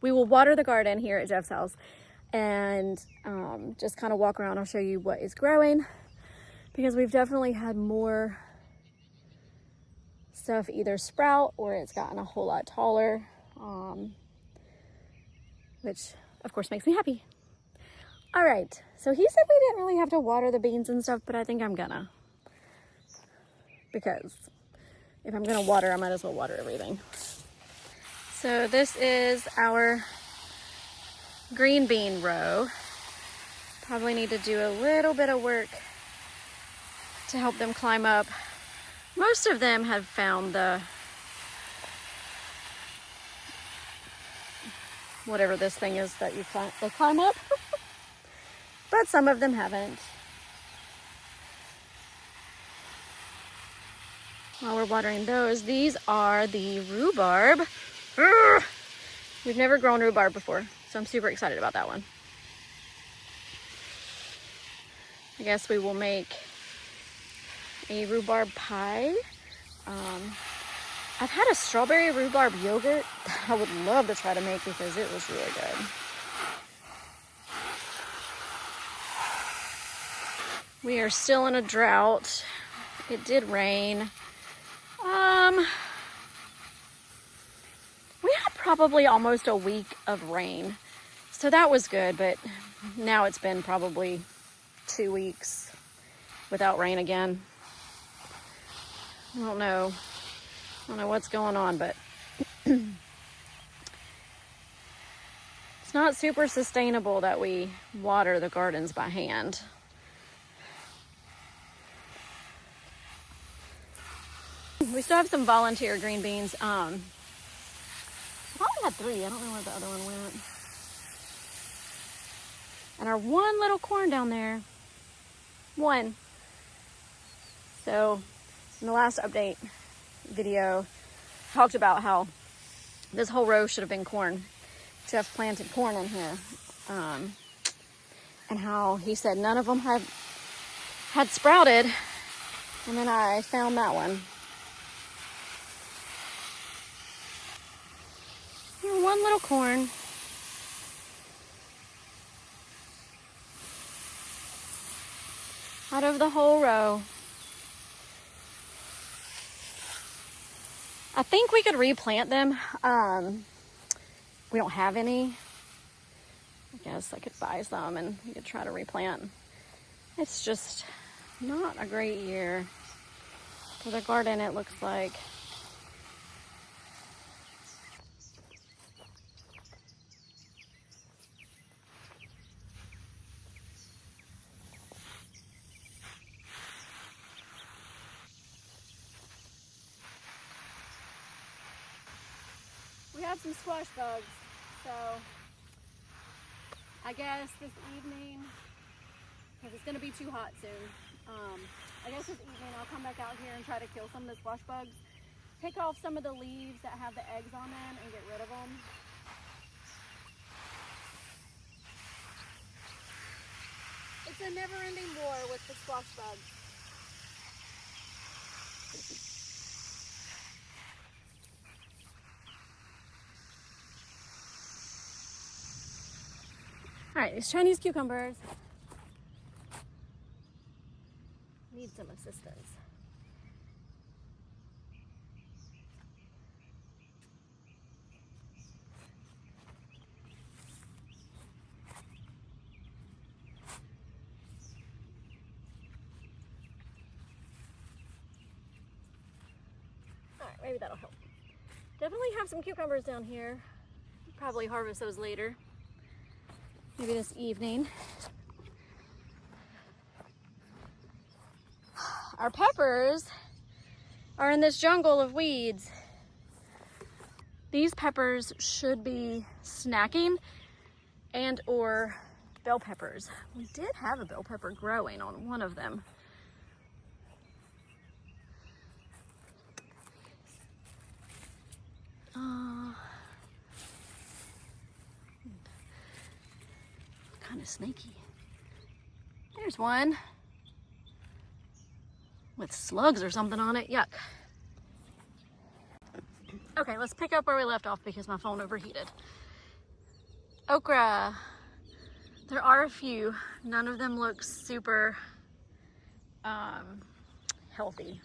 We will water the garden here at Jeff's house and just kind of walk around. I'll show you what is growing, because we've definitely had more stuff either sprout or it's gotten a whole lot taller, which of course makes me happy. All right, so he said we didn't really have to water the beans and stuff, but I think I'm gonna, because if I'm gonna water, I might as well water everything. So this is our green bean row. Probably need to do a little bit of work to help them climb up. Most of them have found the, whatever this thing is that they climb up, but some of them haven't. While we're watering those, these are the rhubarb. Urgh! We've never grown rhubarb before, so I'm super excited about that one. I guess we will make a rhubarb pie. I've had a strawberry rhubarb yogurt that I would love to try to make because it was really good. We are still in a drought. It did rain. We had probably almost a week of rain, so that was good, but now it's been probably 2 weeks without rain again. I don't know what's going on, but it's not super sustainable that we water the gardens by hand. We still have some volunteer green beans. I only had 3. I don't know where the other one went. And our one little corn down there, 1. So in the last update video, talked about how this whole row should have been corn. Jeff planted corn in here, and how he said none of them had sprouted, and then I found that one. Here, one little corn. Out of the whole row. I think we could replant them. We don't have any. I guess I could buy some and we could try to replant. It's just not a great year for the garden, it looks like. We have some squash bugs, so I guess this evening, because it's going to be too hot soon, I guess this evening I'll come back out here and try to kill some of the squash bugs, pick off some of the leaves that have the eggs on them and get rid of them. It's a never-ending war with the squash bugs. All right, these Chinese cucumbers need some assistance. All right, maybe that'll help. Definitely have some cucumbers down here. Probably harvest those later. Maybe this evening. Our peppers are in this jungle of weeds. These peppers should be snacking and or bell peppers. We did have a bell pepper growing on one of them. Kind of snaky. There's one with slugs or something on it. Yuck. Okay, let's pick up where we left off because my phone overheated. Okra. There are a few. None of them look super healthy.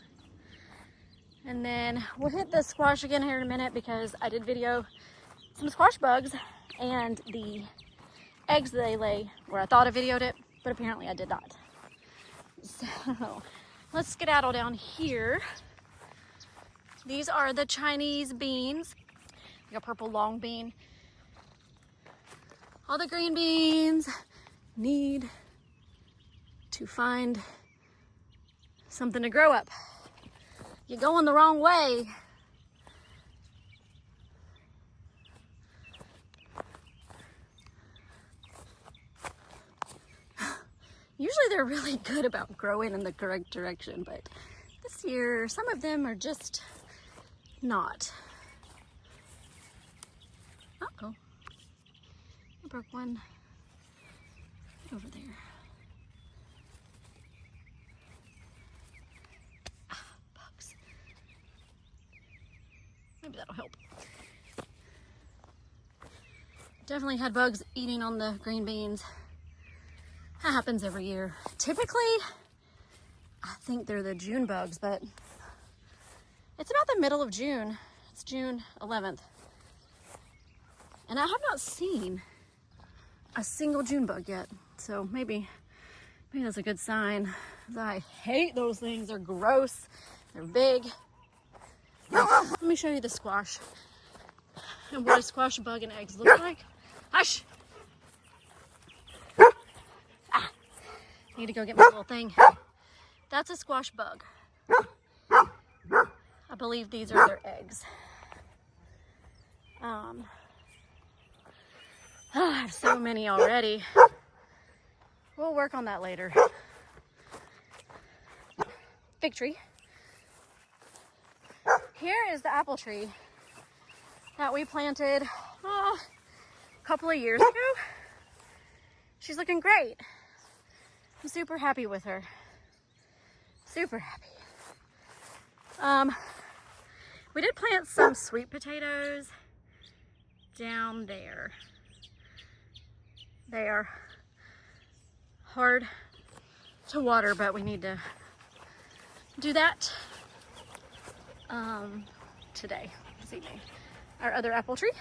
And then we'll hit the squash again here in a minute because I did video some squash bugs and the eggs they lay, where I thought I videoed it, but apparently I did not. So let's skedaddle down here. These are the Chinese beans. Like a purple long bean. All the green beans need to find something to grow up. You're going the wrong way. Usually they're really good about growing in the correct direction, but this year some of them are just not. Uh-oh. I broke one right over there. Ah, bugs. Maybe that'll help. Definitely had bugs eating on the green beans. That happens every year. Typically, I think they're the June bugs, but it's about the middle of June. It's June 11th. And I have not seen a single June bug yet. So maybe that's a good sign. I hate those things. They're gross. They're big. Let me show you the squash and what a squash bug and eggs look like. Hush! Need to go get my little thing. That's a squash bug. I believe these are their eggs. I have so many already. We'll work on that later. Fig tree. Here is the apple tree that we planted a couple of years ago. She's looking great. I'm super happy with her. Super happy. We did plant some sweet potatoes down there. They are hard to water, but we need to do that today, this evening. Our other apple tree.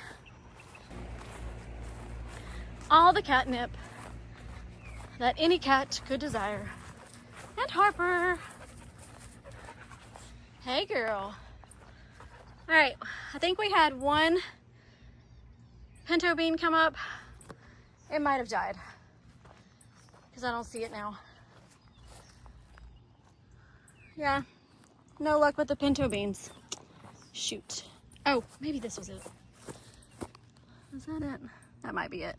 All the catnip that any cat could desire. And Harper. Hey girl. All right, I think we had one pinto bean come up. It might have died because I don't see it now. Yeah, no luck with the pinto beans. Shoot. Oh, maybe this was it. Is that it? That might be it.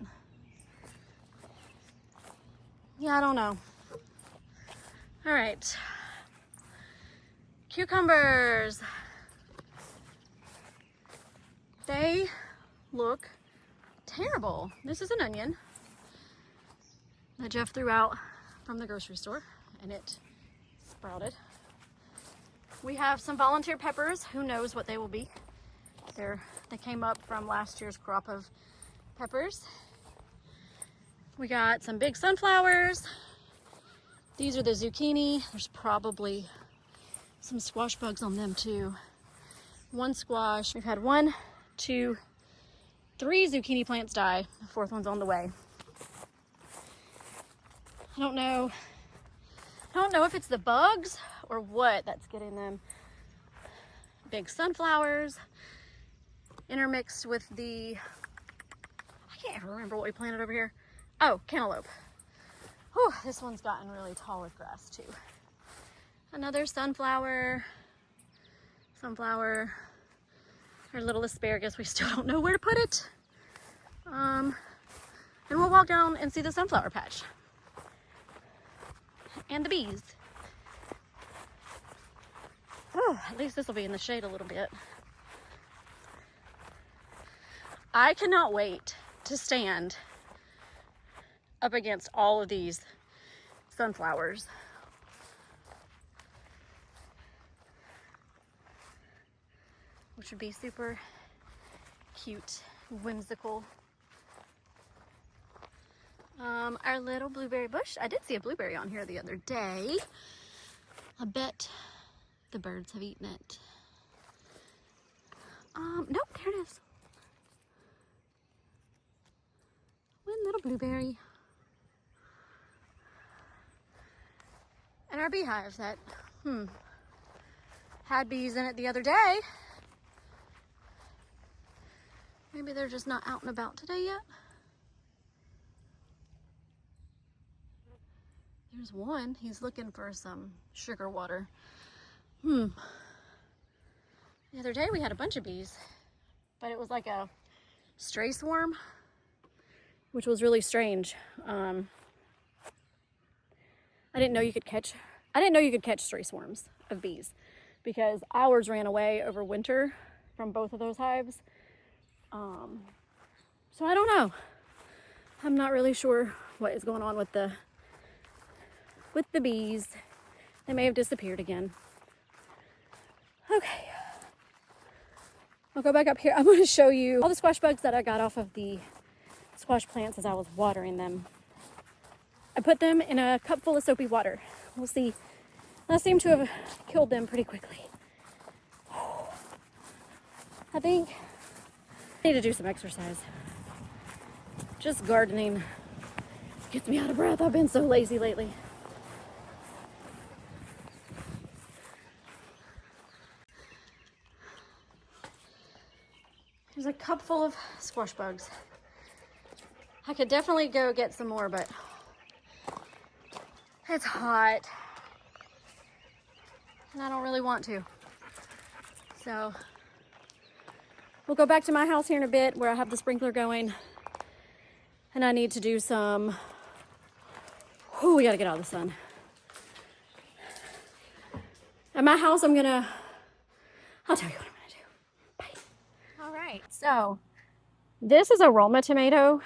Yeah, I don't know. All right. Cucumbers. They look terrible. This is an onion that Jeff threw out from the grocery store and it sprouted. We have some volunteer peppers. Who knows what they will be? They came up from last year's crop of peppers. We got some big sunflowers. These are the zucchini. There's probably some squash bugs on them too. One squash. We've had 1, 2, 3 zucchini plants die. The 4th one's on the way. I don't know if it's the bugs or what that's getting them. Big sunflowers intermixed with I can't ever remember what we planted over here. Oh, cantaloupe. Whew, this one's gotten really tall with grass too. Another sunflower. Our little asparagus, we still don't know where to put it. And we'll walk down and see the sunflower patch. And the bees. Oh, at least this will be in the shade a little bit. I cannot wait to stand up against all of these sunflowers. Which would be super cute, whimsical. Our little blueberry bush. I did see a blueberry on here the other day. I bet the birds have eaten it. Nope, there it is. One little blueberry. And our beehives that, had bees in it the other day. Maybe they're just not out and about today yet. There's one. He's looking for some sugar water. The other day we had a bunch of bees, but it was like a stray swarm, which was really strange. I didn't know you could catch stray swarms of bees because ours ran away over winter from both of those hives. So I don't know. I'm not really sure what is going on with the bees. They may have disappeared again. Okay. I'll go back up here. I'm going to show you all the squash bugs that I got off of the squash plants as I was watering them. I put them in a cup full of soapy water. We'll see. That seemed to have killed them pretty quickly. I think I need to do some exercise. Just gardening gets me out of breath. I've been so lazy lately. There's a cup full of squash bugs. I could definitely go get some more, but it's hot. And I don't really want to. So we'll go back to my house here in a bit where I have the sprinkler going. And I need to do some, we gotta get out of the sun. At my house, I'll tell you what I'm gonna do. Bye. All right, so this is a Roma tomato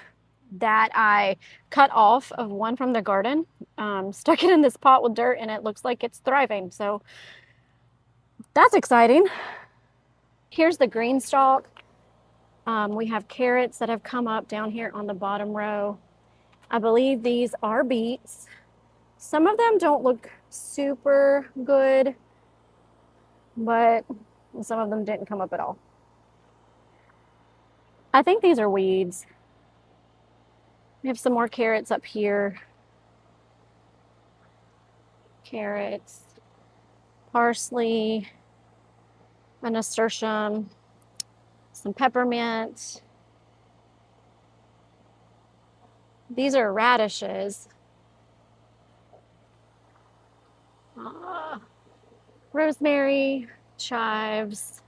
that I cut off of one from the garden, stuck it in this pot with dirt, and it looks like it's thriving. So that's exciting. Here's the green stalk. We have carrots that have come up down here on the bottom row. I believe these are beets. Some of them don't look super good, but some of them didn't come up at all. I think these are weeds. We have some more carrots up here. Carrots, parsley, a nasturtium, some peppermint. These are radishes. Rosemary, chives.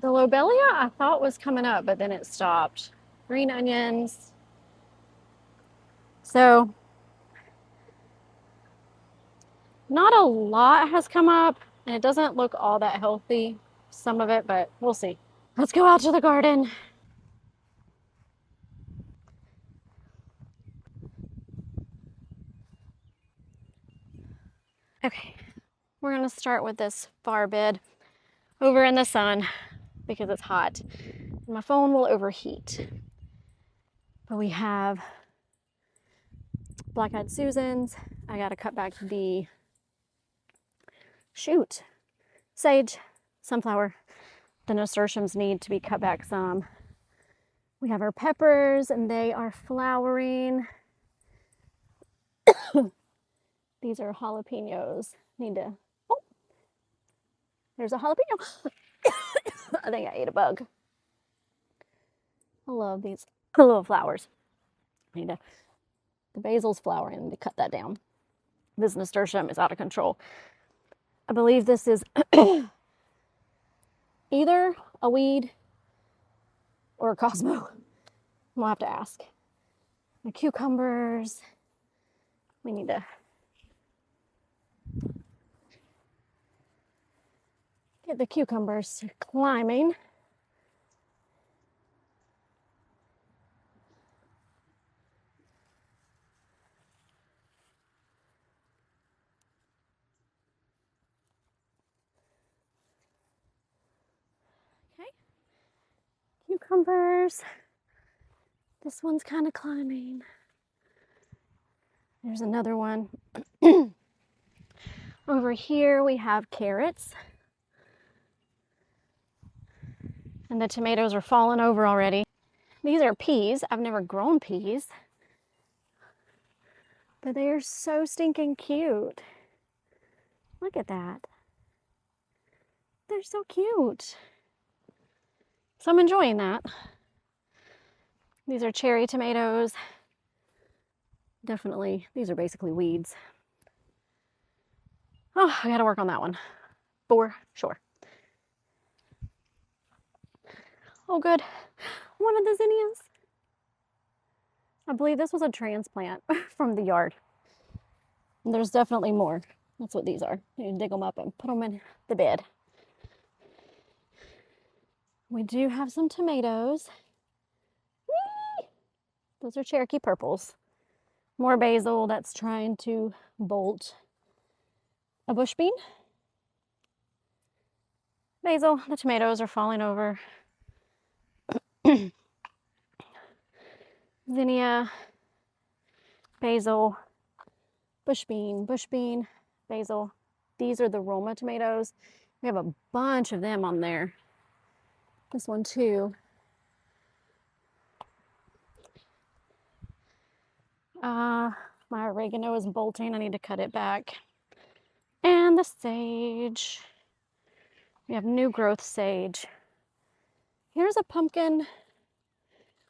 The lobelia I thought was coming up, but then it stopped. Green onions. So not a lot has come up, and it doesn't look all that healthy, some of it, but we'll see. Let's go out to the garden. Okay, we're gonna start with this flower bed over in the sun because it's hot. My phone will overheat. But we have black-eyed Susans. I gotta cut back the sage, sunflower. The nasturtiums need to be cut back some. We have our peppers and they are flowering. These are jalapenos. There's a jalapeno. I think I ate a bug. I love these little flowers. The basil's flowering. I need to cut that down. This nasturtium is out of control. I believe this is either a weed or a Cosmo. We'll have to ask. The cucumbers. We need to get the cucumbers climbing. Okay. Cucumbers. This one's kind of climbing. There's another one. Over here we have carrots. And the tomatoes are falling over already. These are peas. I've never grown peas. But they are so stinking cute. Look at that. They're so cute. So I'm enjoying that. These are cherry tomatoes. Definitely, these are basically weeds. Oh, I gotta work on that one. For sure. Oh, good. One of the zinnias. I believe this was a transplant from the yard. And there's definitely more. That's what these are. You dig them up and put them in the bed. We do have some tomatoes. Whee! Those are Cherokee purples. More basil that's trying to bolt a bush bean. Basil, the tomatoes are falling over. Zinnia, basil, bush bean, basil. These are the Roma tomatoes. We have a bunch of them on there. This one too. My oregano is bolting. I need to cut it back. And the sage. We have new growth sage. Here's a pumpkin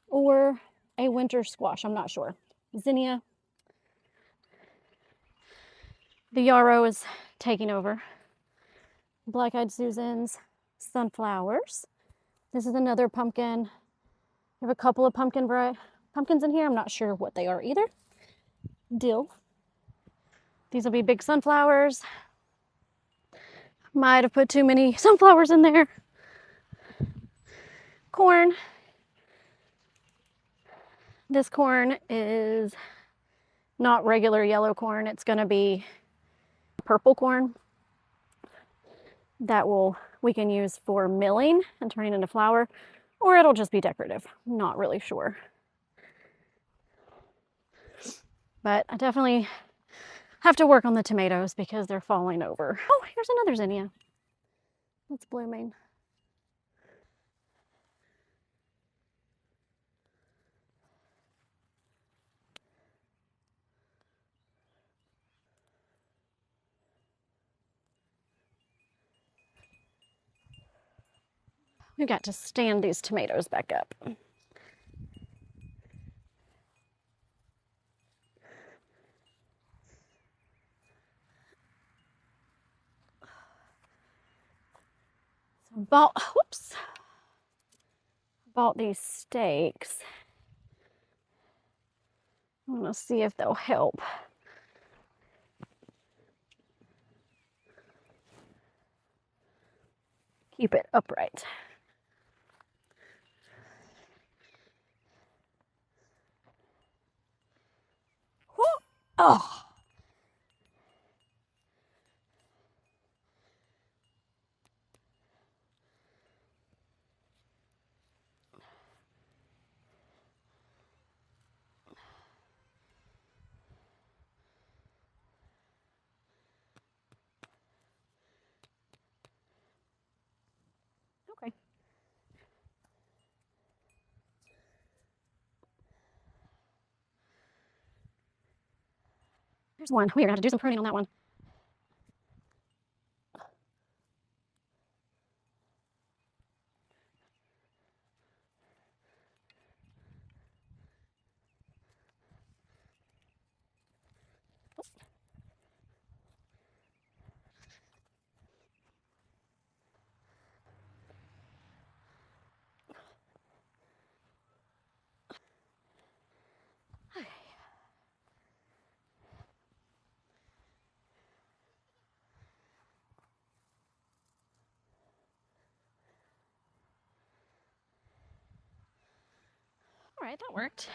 or a winter squash. I'm not sure. Zinnia. The yarrow is taking over. Black-eyed Susans, sunflowers. This is another pumpkin. We have a couple of pumpkins in here. I'm not sure what they are either. Dill. These will be big sunflowers. Might have put too many sunflowers in there. Corn. This corn is not regular yellow corn. It's going to be purple corn that we can use for milling and turning into flour, or it'll just be decorative. Not really sure. But I definitely have to work on the tomatoes because they're falling over. Oh, here's another zinnia that's blooming. We've got to stand these tomatoes back up. So bought these stakes. I'm gonna see if they'll help. Keep it upright. Oh. Okay. There's one. We're gonna have to do some pruning on that one. All right, that worked.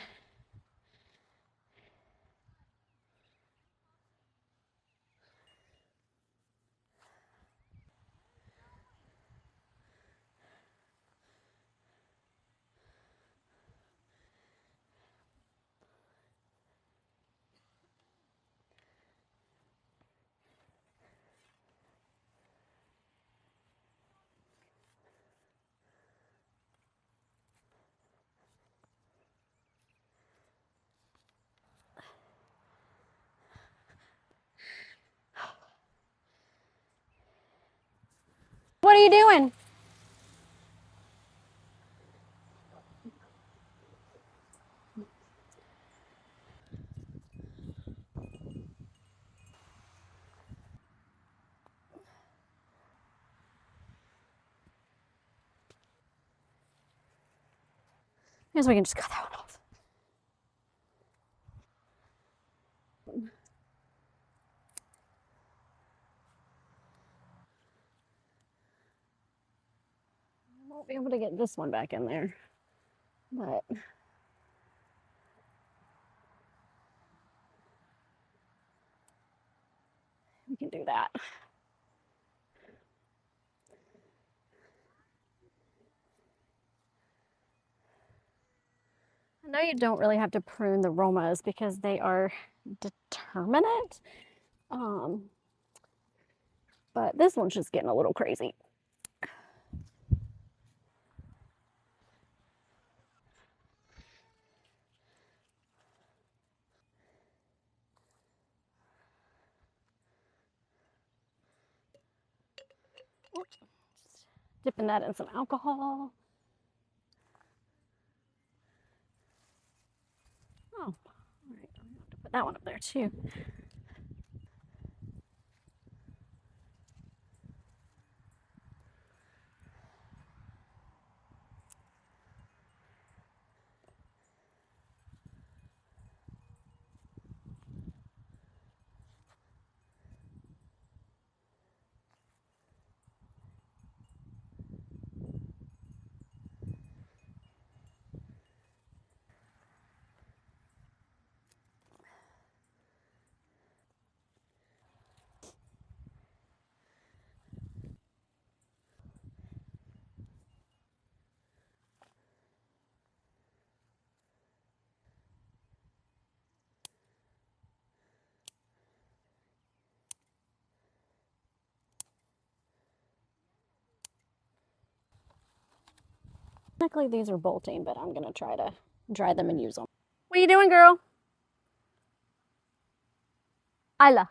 are you doing? I guess we can just cut that one off. I won't be able to get this one back in there, but we can do that. I know you don't really have to prune the romas because they are determinate, but this one's just getting a little crazy. Just dipping that in some alcohol. Oh, all right. I'm going to put that one up there too. Technically, these are bolting, but I'm going to try to dry them and use them. What are you doing, girl? Isla.